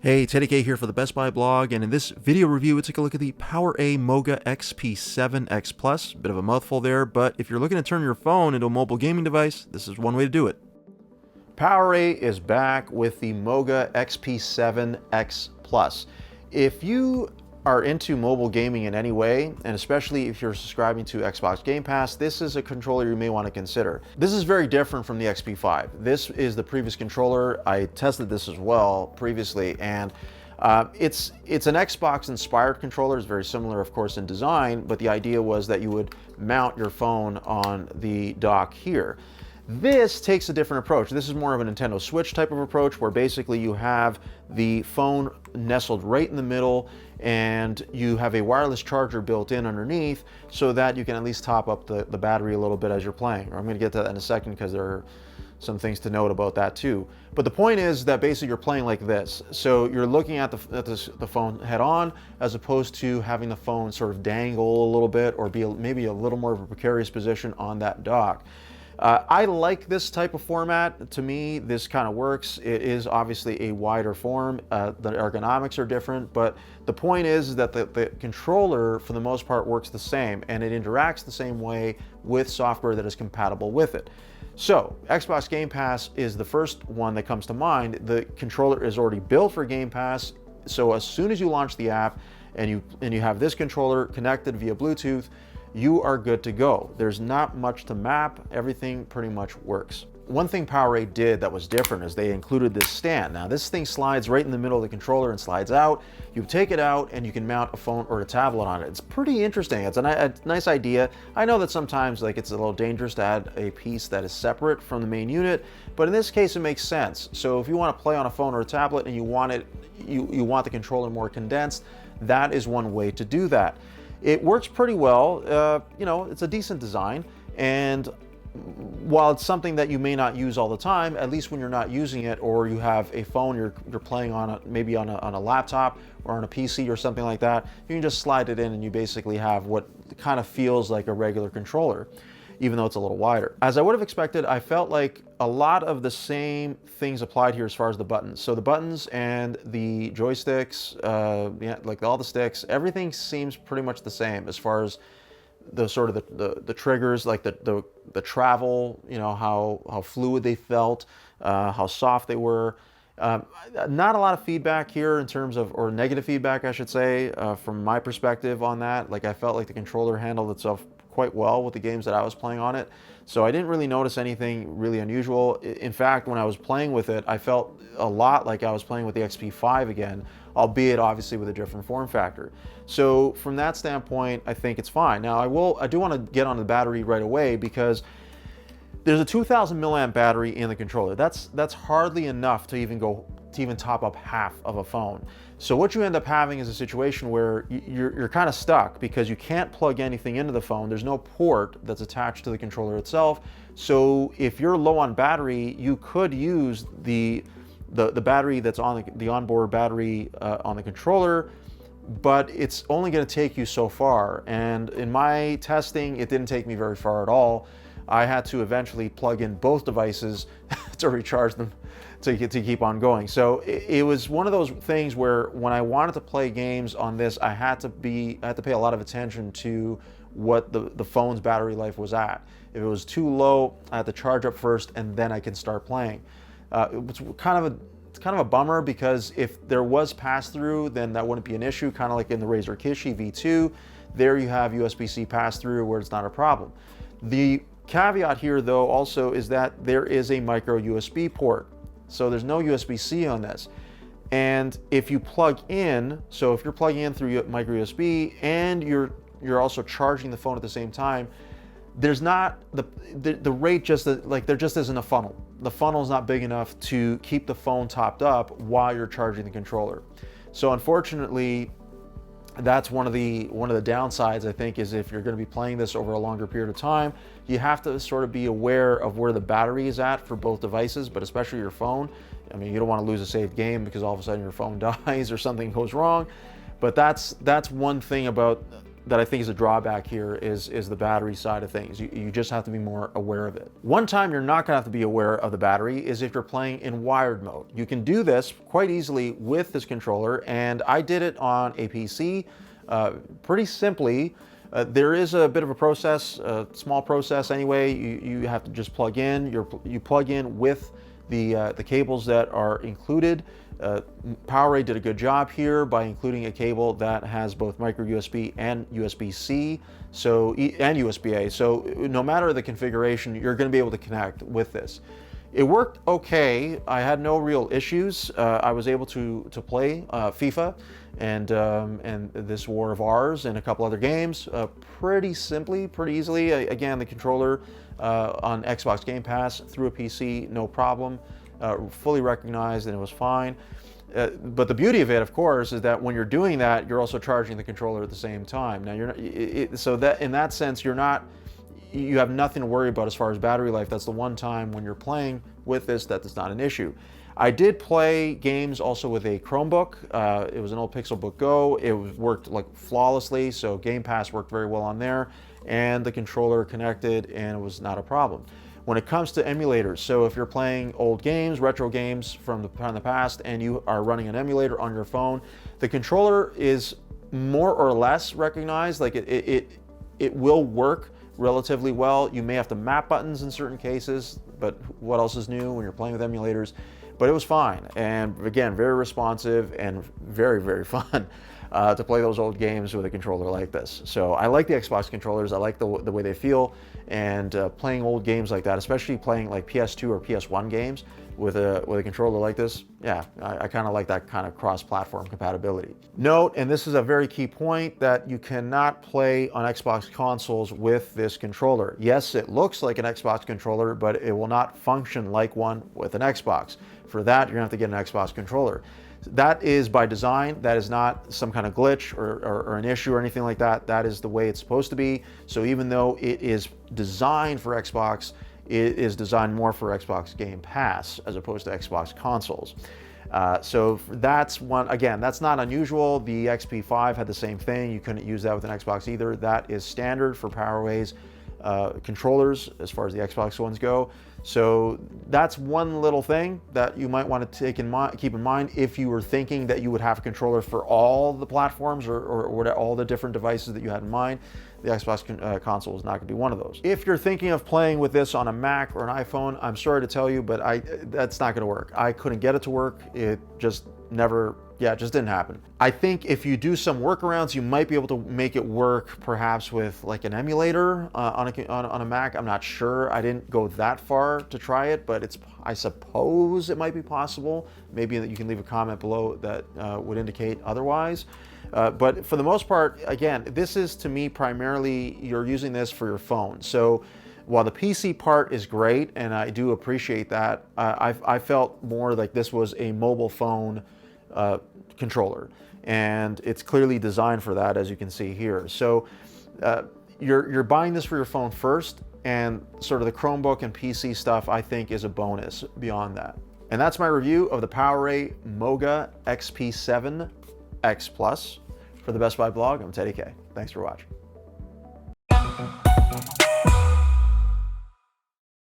Hey, Teddy K here for the Best Buy blog, and in this video review, we take a look at the PowerA MOGA XP7-X Plus. Bit of a mouthful there, but if you're looking to turn your phone into a mobile gaming device, this is one way to do it. PowerA is back with the MOGA XP7-X Plus. If you are into mobile gaming in any way, and especially if you're subscribing to Xbox Game Pass, this is a controller you may want to consider. This is very different from the XP5. This is the previous controller. I tested this as well previously, and it's an Xbox-inspired controller. It's very similar, of course, in design, but the idea was that you would mount your phone on the dock here. This takes a different approach. This is more of a Nintendo Switch type of approach, where basically you have the phone nestled right in the middle and you have a wireless charger built in underneath so that you can at least top up the battery a little bit as you're playing. I'm going to get to that in a second because there are some things to note about that too. But the point is that basically you're playing like this. So you're looking at the phone head on, as opposed to having the phone sort of dangle a little bit or be maybe a little more of a precarious position on that dock. I like this type of format. To me, this kind of works. It is obviously a wider form. The ergonomics are different, but the point is that the controller, for the most part, works the same, and it interacts the same way with software that is compatible with it. So, Xbox Game Pass is the first one that comes to mind. The controller is already built for Game Pass, so as soon as you launch the app and you have this controller connected via Bluetooth, you are good to go. There's not much to map. Everything pretty much works. One thing PowerA did that was different is they included this stand. Now this thing slides right in the middle of the controller and slides out. You take it out and you can mount a phone or a tablet on it. It's pretty interesting. It's a nice idea. I know that sometimes it's a little dangerous to add a piece that is separate from the main unit, but in this case it makes sense. So if you want to play on a phone or a tablet and you want the controller more condensed, that is one way to do that. It works pretty well. It's a decent design, and while it's something that you may not use all the time, at least when you're not using it or you have a phone you're playing on, maybe on a laptop or on a PC or something like that, you can just slide it in and you basically have what kind of feels like a regular controller, even though it's a little wider. As I would have expected, I felt like a lot of the same things applied here as far as the buttons. So the buttons and the joysticks, like all the sticks, everything seems pretty much the same as far as the sort of the triggers, like the travel, how fluid they felt, how soft they were. Not a lot of feedback here in terms of, or negative feedback, I should say, from my perspective on that. Like I felt like the controller handled itself quite well with the games that I was playing on it. So I didn't really notice anything really unusual. In fact, when I was playing with it, I felt a lot like I was playing with the XP5 again, albeit obviously with a different form factor. So from that standpoint, I think it's fine. Now I do want to get on the battery right away, because there's a 2000 milliamp battery in the controller. That's hardly enough to even top up half of a phone. So what you end up having is a situation where you're kind of stuck because you can't plug anything into the phone. There's no port that's attached to the controller itself. So if you're low on battery, you could use the battery that's on the onboard battery on the controller, but it's only going to take you so far. And in my testing, it didn't take me very far at all. I had to eventually plug in both devices to recharge them to keep on going. So it was one of those things where when I wanted to play games on this, I had to pay a lot of attention to what the phone's battery life was at. If it was too low, I had to charge up first and then I can start playing. It's kind of a bummer, because if there was pass-through, then that wouldn't be an issue, kind of like in the Razer Kishi V2. There you have USB-C pass-through where it's not a problem. The caveat here, though, also is that there is a micro USB port. So there's no USB-C on this. And if you plug in, so if you're plugging in through micro USB and you're also charging the phone at the same time, there's not the rate, just like there just isn't a funnel. The funnel is not big enough to keep the phone topped up while you're charging the controller. So unfortunately, that's one of the downsides, I think, is if you're going to be playing this over a longer period of time, you have to sort of be aware of where the battery is at for both devices, but especially your phone. I mean, you don't want to lose a saved game because all of a sudden your phone dies or something goes wrong. But that's one thing about that I think is a drawback here is the battery side of things. You just have to be more aware of it. One time you're not gonna have to be aware of the battery is if you're playing in wired mode. You can do this quite easily with this controller, and I did it on a PC pretty simply. There is a bit of a process, a small process anyway. You have to just plug in. You plug in with the cables that are included. PowerA did a good job here by including a cable that has both micro USB and USB-C, and USB-A. So no matter the configuration, you're going to be able to connect with this. It worked okay. I had no real issues. I was able to play FIFA and this War of Ours and a couple other games pretty simply, pretty easily. Again, the controller on Xbox Game Pass through a PC, no problem. Fully recognized, and it was fine. But the beauty of it, of course, is that when you're doing that, you're also charging the controller at the same time. Now, you're not, so that in that sense, you have nothing to worry about as far as battery life. That's the one time when you're playing with this that is not an issue. I did play games also with a Chromebook. It was an old Pixelbook Go. It worked like flawlessly, so Game Pass worked very well on there, and the controller connected, and it was not a problem. When it comes to emulators, so if you're playing old games, retro games from the past, and you are running an emulator on your phone, the controller is more or less recognized. Like it will work relatively well. You may have to map buttons in certain cases, but what else is new when you're playing with emulators? But it was fine, and again, very responsive and very, very fun to play those old games with a controller like this. So I like the Xbox controllers. I like the way they feel, and playing old games like that, especially playing like PS2 or PS1 games with a controller like this, yeah, I kind of like that kind of cross-platform compatibility. Note, and this is a very key point, that you cannot play on Xbox consoles with this controller. Yes, it looks like an Xbox controller, but it will not function like one with an Xbox. For that, you're gonna have to get an Xbox controller. That is by design. That is not some kind of glitch or an issue or anything like that. That is the way it's supposed to be. So even though it is designed for Xbox, it is designed more for Xbox Game Pass as opposed to Xbox consoles. So that's one, again, that's not unusual. The XP5 had the same thing. You couldn't use that with an Xbox either. That is standard for PowerA's controllers as far as the Xbox ones go. So that's one little thing that you might want to keep in mind if you were thinking that you would have a controller for all the platforms or all the different devices that you had in mind. The Xbox console is not going to be one of those. If you're thinking of playing with this on a Mac or an iPhone, I'm sorry to tell you, but that's not going to work. I couldn't get it to work. It just never, it just didn't happen. I think if you do some workarounds, you might be able to make it work perhaps with like an emulator on a Mac. I'm not sure. I didn't go that far to try it, but I suppose it might be possible. Maybe that you can leave a comment below that would indicate otherwise. But for the most part, again, this is to me primarily you're using this for your phone. So while the PC part is great, and I do appreciate that, I felt more like this was a mobile phone controller, and it's clearly designed for that, as you can see here. So you're buying this for your phone first, and sort of the Chromebook and PC stuff I think is a bonus beyond that. And that's my review of the PowerA MOGA XP7-X Plus. For the Best Buy blog, I'm Teddy K. Thanks for watching.